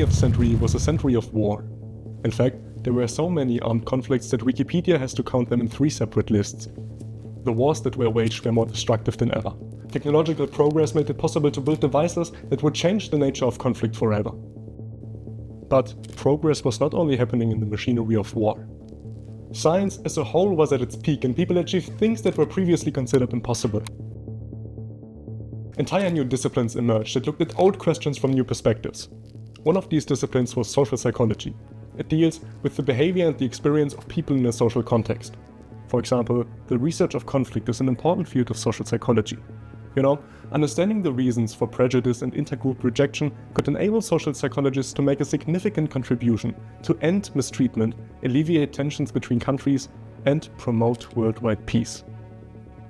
20th century was a century of war. In fact, there were so many armed conflicts that Wikipedia has to count them in 3 separate lists. The wars that were waged were more destructive than ever. Technological progress made it possible to build devices that would change the nature of conflict forever. But progress was not only happening in the machinery of war. Science as a whole was at its peak, and people achieved things that were previously considered impossible. Entire new disciplines emerged that looked at old questions from new perspectives. One of these disciplines was social psychology. It deals with the behavior and the experience of people in a social context. For example, the research of conflict is an important field of social psychology. Understanding the reasons for prejudice and intergroup rejection could enable social psychologists to make a significant contribution to end mistreatment, alleviate tensions between countries, and promote worldwide peace.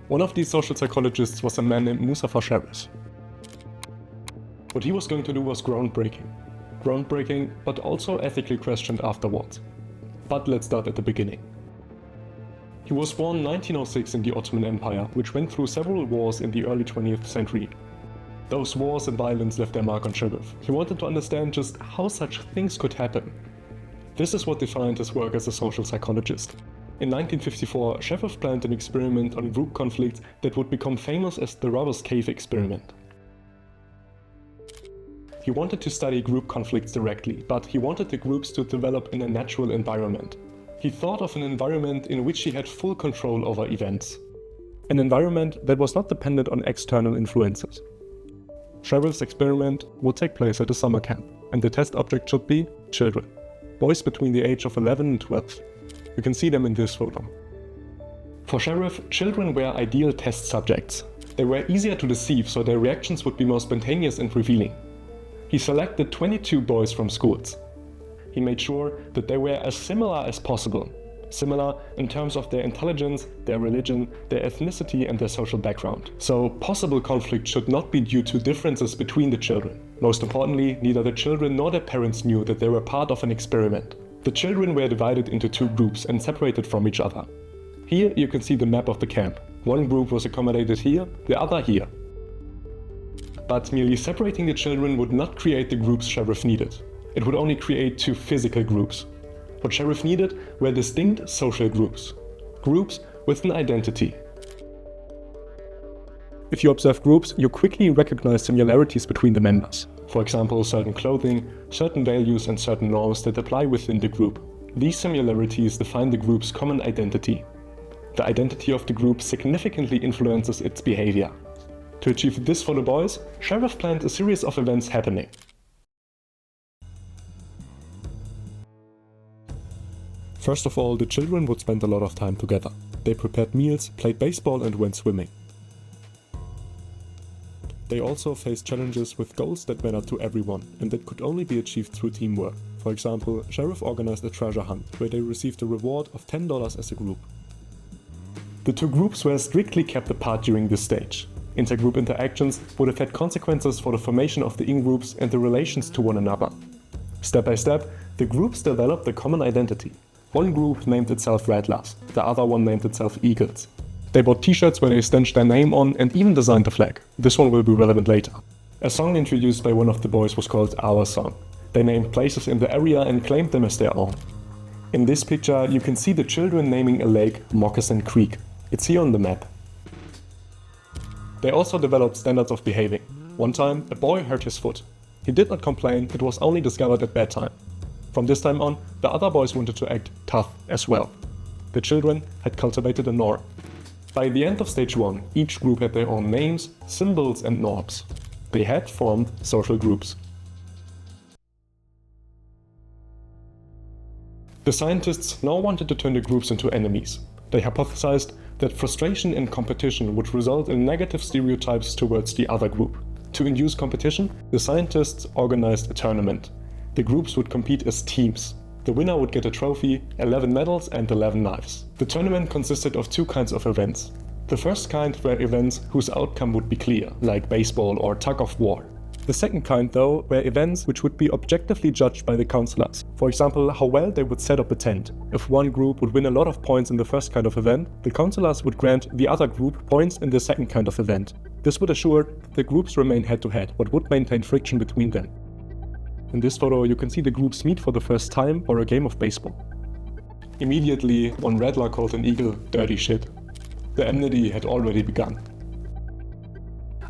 One of these social psychologists was a man named Muzafer Sherif. What he was going to do was groundbreaking, but also ethically questioned afterwards. But let's start at the beginning. He was born in 1906 in the Ottoman Empire, which went through several wars in the early 20th century. Those wars and violence left their mark on Sherif. He wanted to understand just how such things could happen. This is what defined his work as a social psychologist. In 1954, Sherif planned an experiment on group conflicts that would become famous as the Robber's Cave experiment. He wanted to study group conflicts directly, but he wanted the groups to develop in a natural environment. He thought of an environment in which he had full control over events. An environment that was not dependent on external influences. Sherif's experiment would take place at a summer camp, and the test object should be children. Boys between the age of 11 and 12. You can see them in this photo. For Sherif, children were ideal test subjects. They were easier to deceive, so their reactions would be more spontaneous and revealing. He selected 22 boys from schools. He made sure that they were as similar as possible. Similar in terms of their intelligence, their religion, their ethnicity and their social background. So possible conflict should not be due to differences between the children. Most importantly, neither the children nor their parents knew that they were part of an experiment. The children were divided into 2 groups and separated from each other. Here you can see the map of the camp. One group was accommodated here, the other here. But merely separating the children would not create the groups Sherif needed. It would only create 2 physical groups. What Sherif needed were distinct social groups. Groups with an identity. If you observe groups, you quickly recognize similarities between the members. For example, certain clothing, certain values and certain norms that apply within the group. These similarities define the group's common identity. The identity of the group significantly influences its behavior. To achieve this for the boys, Sherif planned a series of events happening. First of all, the children would spend a lot of time together. They prepared meals, played baseball and went swimming. They also faced challenges with goals that mattered to everyone and that could only be achieved through teamwork. For example, Sherif organized a treasure hunt where they received a reward of $10 as a group. The 2 groups were strictly kept apart during this stage. Intergroup interactions would have had consequences for the formation of the in-groups and the relations to one another. Step by step, the groups developed a common identity. One group named itself Rattlers, the other one named itself Eagles. They bought t-shirts where they stamped their name on and even designed a flag. This one will be relevant later. A song introduced by one of the boys was called Our Song. They named places in the area and claimed them as their own. In this picture you can see the children naming a lake Moccasin Creek. It's here on the map. They also developed standards of behaving. One time, a boy hurt his foot. He did not complain, it was only discovered at bedtime. From this time on, the other boys wanted to act tough as well. The children had cultivated a norm. By the end of stage 1, each group had their own names, symbols and norms. They had formed social groups. The scientists now wanted to turn the groups into enemies. They hypothesized that frustration and competition would result in negative stereotypes towards the other group. To induce competition, the scientists organized a tournament. The groups would compete as teams. The winner would get a trophy, 11 medals and 11 knives. The tournament consisted of 2 kinds of events. The first kind were events whose outcome would be clear, like baseball or tug of war. The second kind, though, were events which would be objectively judged by the counselors. For example, how well they would set up a tent. If one group would win a lot of points in the first kind of event, the counselors would grant the other group points in the second kind of event. This would assure that the groups remain head-to-head, but would maintain friction between them. In this photo, you can see the groups meet for the first time for a game of baseball. Immediately, one rattler called an eagle dirty shit. The enmity had already begun.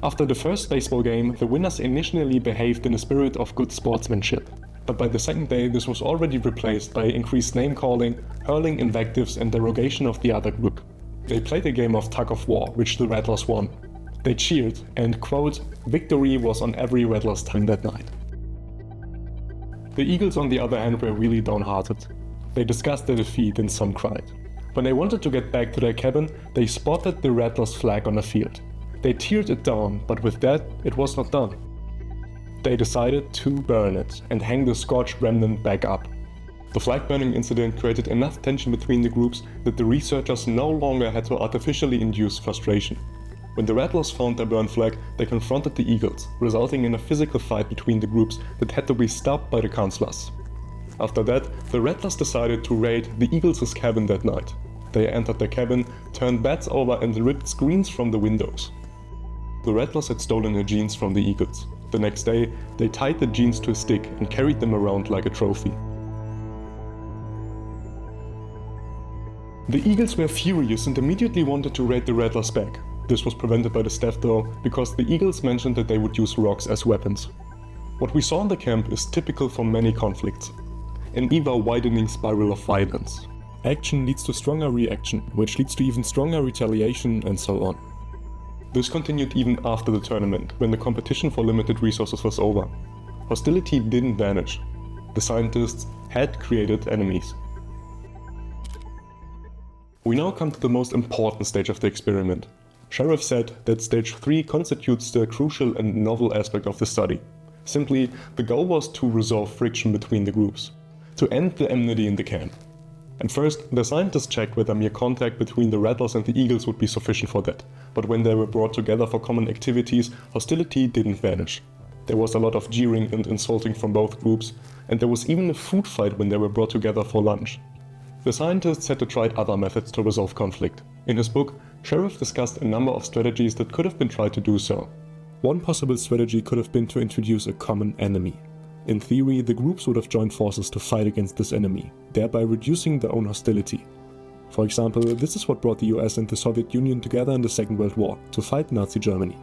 After the first baseball game, the winners initially behaved in a spirit of good sportsmanship. But by the second day, this was already replaced by increased name-calling, hurling invectives and derogation of the other group. They played a game of tug of war, which the rattlers won. They cheered, and quote, victory was on every rattler's tongue that night. The eagles, on the other hand, were really downhearted. They discussed their defeat and some cried. When they wanted to get back to their cabin, they spotted the rattler's flag on a field. They teared it down, but with that, it was not done. They decided to burn it and hang the scorched remnant back up. The flag burning incident created enough tension between the groups that the researchers no longer had to artificially induce frustration. When the rattlers found their burned flag, they confronted the eagles, resulting in a physical fight between the groups that had to be stopped by the counselors. After that, the rattlers decided to raid the eagles' cabin that night. They entered their cabin, turned beds over and ripped screens from the windows. The rattlers had stolen the jeans from the eagles. The next day, they tied the jeans to a stick and carried them around like a trophy. The eagles were furious and immediately wanted to raid the rattlers back. This was prevented by the staff though, because the eagles mentioned that they would use rocks as weapons. What we saw in the camp is typical for many conflicts. An ever-widening spiral of violence. Action leads to stronger reaction, which leads to even stronger retaliation, and so on. This continued even after the tournament, when the competition for limited resources was over. Hostility didn't vanish. The scientists had created enemies. We now come to the most important stage of the experiment. Sherif said that stage 3 constitutes the crucial and novel aspect of the study. Simply, the goal was to resolve friction between the groups, to end the enmity in the camp. And first, the scientists checked whether mere contact between the rattlers and the eagles would be sufficient for that. But when they were brought together for common activities, hostility didn't vanish. There was a lot of jeering and insulting from both groups, and there was even a food fight when they were brought together for lunch. The scientists had to try other methods to resolve conflict. In his book, Sherif discussed a number of strategies that could have been tried to do so. One possible strategy could have been to introduce a common enemy. In theory, the groups would have joined forces to fight against this enemy, thereby reducing their own hostility. For example, this is what brought the US and the Soviet Union together in the Second World War, to fight Nazi Germany.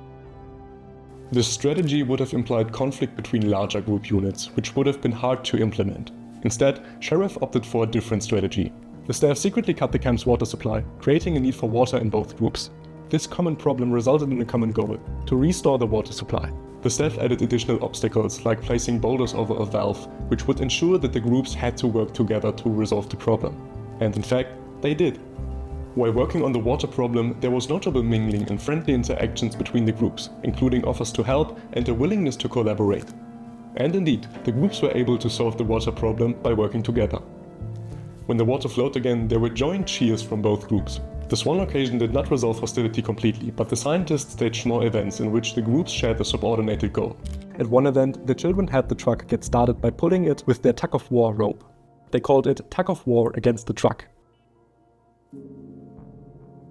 This strategy would have implied conflict between larger group units, which would have been hard to implement. Instead, Sherif opted for a different strategy. The staff secretly cut the camp's water supply, creating a need for water in both groups. This common problem resulted in a common goal: to restore the water supply. The staff added additional obstacles, like placing boulders over a valve, which would ensure that the groups had to work together to resolve the problem. And in fact, they did. While working on the water problem, there was notable mingling and friendly interactions between the groups, including offers to help and a willingness to collaborate. And indeed, the groups were able to solve the water problem by working together. When the water flowed again, there were joint cheers from both groups. This one occasion did not resolve hostility completely, but the scientists staged more events in which the groups shared a subordinated goal. At one event, the children had the truck get started by pulling it with their tug-of-war rope. They called it tug-of-war against the truck.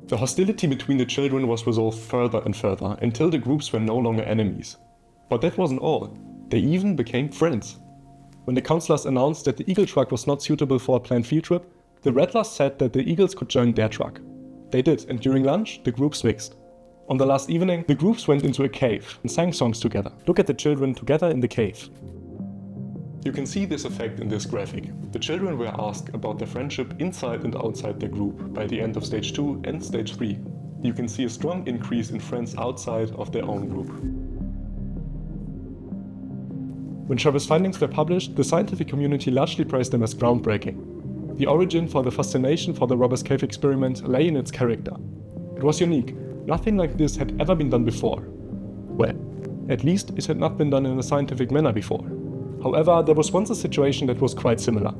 The hostility between the children was resolved further and further, until the groups were no longer enemies. But that wasn't all. They even became friends. When the counselors announced that the Eagle truck was not suitable for a planned field trip, the rattlers said that the Eagles could join their truck. They did, and during lunch, the groups mixed. On the last evening, the groups went into a cave and sang songs together. Look at the children together in the cave. You can see this effect in this graphic. The children were asked about their friendship inside and outside their group by the end of stage 2 and stage 3. You can see a strong increase in friends outside of their own group. When Sherif's findings were published, the scientific community largely praised them as groundbreaking. The origin for the fascination for the Robbers Cave experiment lay in its character. It was unique. Nothing like this had ever been done before. Well, at least it had not been done in a scientific manner before. However, there was once a situation that was quite similar.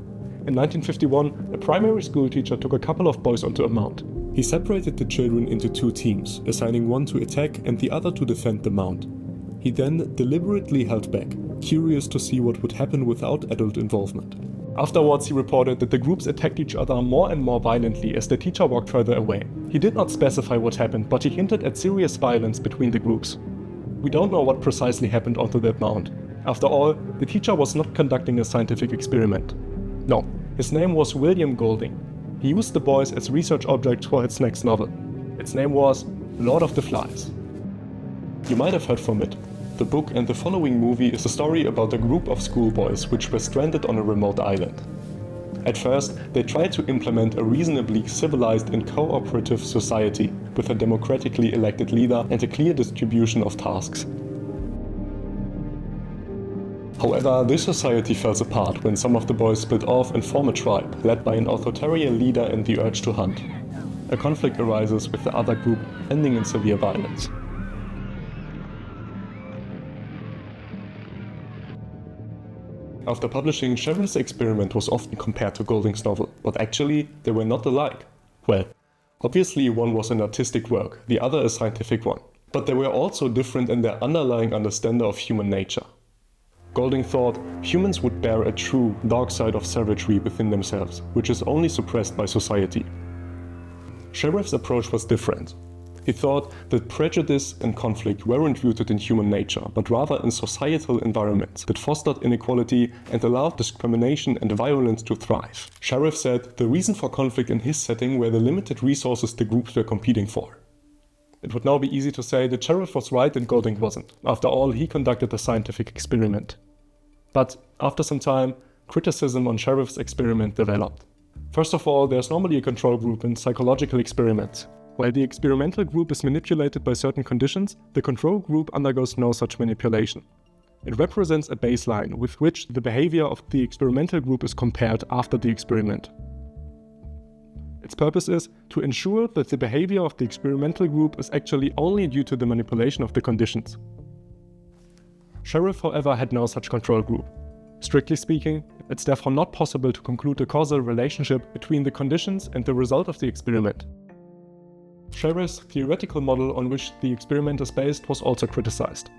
In 1951, a primary school teacher took a couple of boys onto a mound. He separated the children into two teams, assigning one to attack and the other to defend the mound. He then deliberately held back, curious to see what would happen without adult involvement. Afterwards, he reported that the groups attacked each other more and more violently as the teacher walked further away. He did not specify what happened, but he hinted at serious violence between the groups. We don't know what precisely happened onto that mound. After all, the teacher was not conducting a scientific experiment. No, his name was William Golding. He used the boys as research objects for his next novel. Its name was Lord of the Flies. You might have heard from it. The book and the following movie is a story about a group of schoolboys which were stranded on a remote island. At first, they tried to implement a reasonably civilized and cooperative society with a democratically elected leader and a clear distribution of tasks. However, this society fell apart when some of the boys split off and form a tribe, led by an authoritarian leader and the urge to hunt. A conflict arises with the other group, ending in severe violence. After publishing, Sherif's experiment was often compared to Golding's novel, but actually, they were not alike. Well, obviously one was an artistic work, the other a scientific one. But they were also different in their underlying understanding of human nature. Golding thought humans would bear a true dark side of savagery within themselves, which is only suppressed by society. Sherif's approach was different. He thought that prejudice and conflict weren't rooted in human nature, but rather in societal environments that fostered inequality and allowed discrimination and violence to thrive. Sherif said the reason for conflict in his setting were the limited resources the groups were competing for. It would now be easy to say that Sherif was right and Golding wasn't. After all, he conducted a scientific experiment. But after some time, criticism on Sherif's experiment developed. First of all, there's normally a control group in psychological experiments. While the experimental group is manipulated by certain conditions, the control group undergoes no such manipulation. It represents a baseline with which the behavior of the experimental group is compared after the experiment. Its purpose is to ensure that the behavior of the experimental group is actually only due to the manipulation of the conditions. Sherif, however, had no such control group. Strictly speaking, it's therefore not possible to conclude a causal relationship between the conditions and the result of the experiment. Sherif's theoretical model on which the experiment is based was also criticized.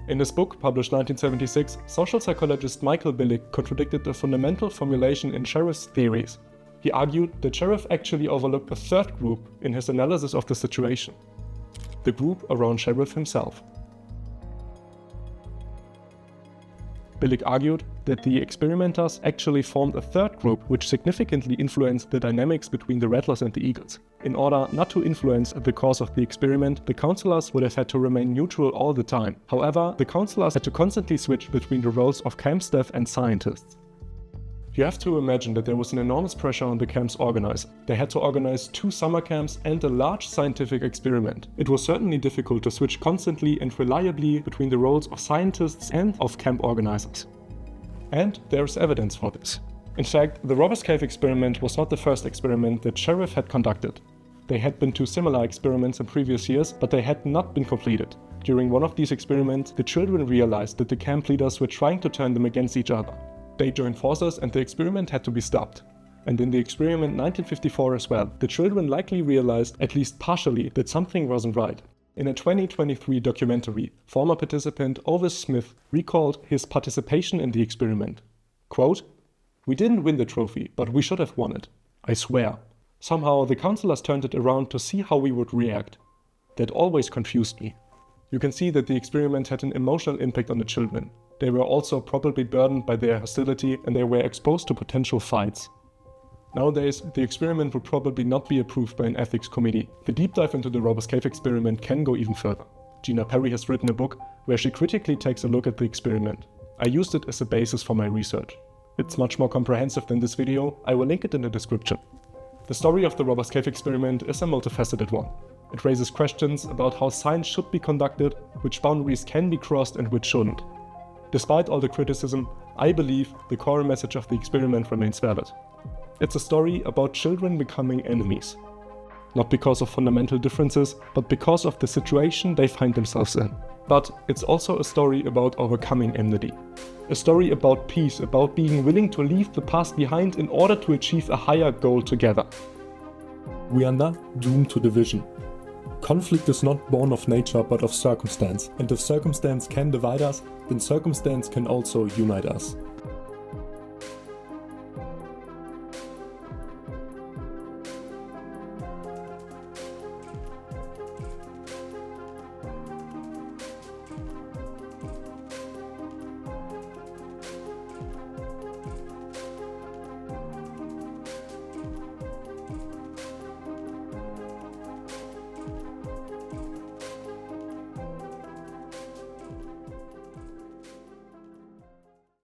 In his book, published 1976, social psychologist Michael Billig contradicted the fundamental formulation in Sherif's theories. He argued that Sherif actually overlooked a third group in his analysis of the situation: the group around Sherif himself. Billig argued that the experimenters actually formed a third group which significantly influenced the dynamics between the rattlers and the eagles. In order not to influence the course of the experiment, the counselors would have had to remain neutral all the time. However, the counselors had to constantly switch between the roles of camp staff and scientists. You have to imagine that there was an enormous pressure on the camp's organizer. They had to organize 2 summer camps and a large scientific experiment. It was certainly difficult to switch constantly and reliably between the roles of scientists and of camp organizers. And there is evidence for this. In fact, the Robbers Cave experiment was not the first experiment that Sherif had conducted. There had been 2 similar experiments in previous years, but they had not been completed. During one of these experiments, the children realized that the camp leaders were trying to turn them against each other. They joined forces and the experiment had to be stopped. And in the experiment 1954 as well, the children likely realized, at least partially, that something wasn't right. In a 2023 documentary, former participant Ovis Smith recalled his participation in the experiment. Quote, "We didn't win the trophy, but we should have won it. I swear. Somehow the counselors turned it around to see how we would react. That always confused me." You can see that the experiment had an emotional impact on the children. They were also probably burdened by their hostility and they were exposed to potential fights. Nowadays, the experiment would probably not be approved by an ethics committee. The deep dive into the Robbers Cave experiment can go even further. Gina has written a book where she critically takes a look at the experiment. I used it as a basis for my research. It's much more comprehensive than this video. I will link it in the description. The story of the Robbers Cave experiment is a multifaceted one. It raises questions about how science should be conducted, which boundaries can be crossed and which shouldn't. Despite all the criticism, I believe the core message of the experiment remains valid. It's a story about children becoming enemies. Not because of fundamental differences, but because of the situation they find themselves in. But it's also a story about overcoming enmity. A story about peace, about being willing to leave the past behind in order to achieve a higher goal together. We are not doomed to division. Conflict is not born of nature but of circumstance, and if circumstance can divide us, then circumstance can also unite us.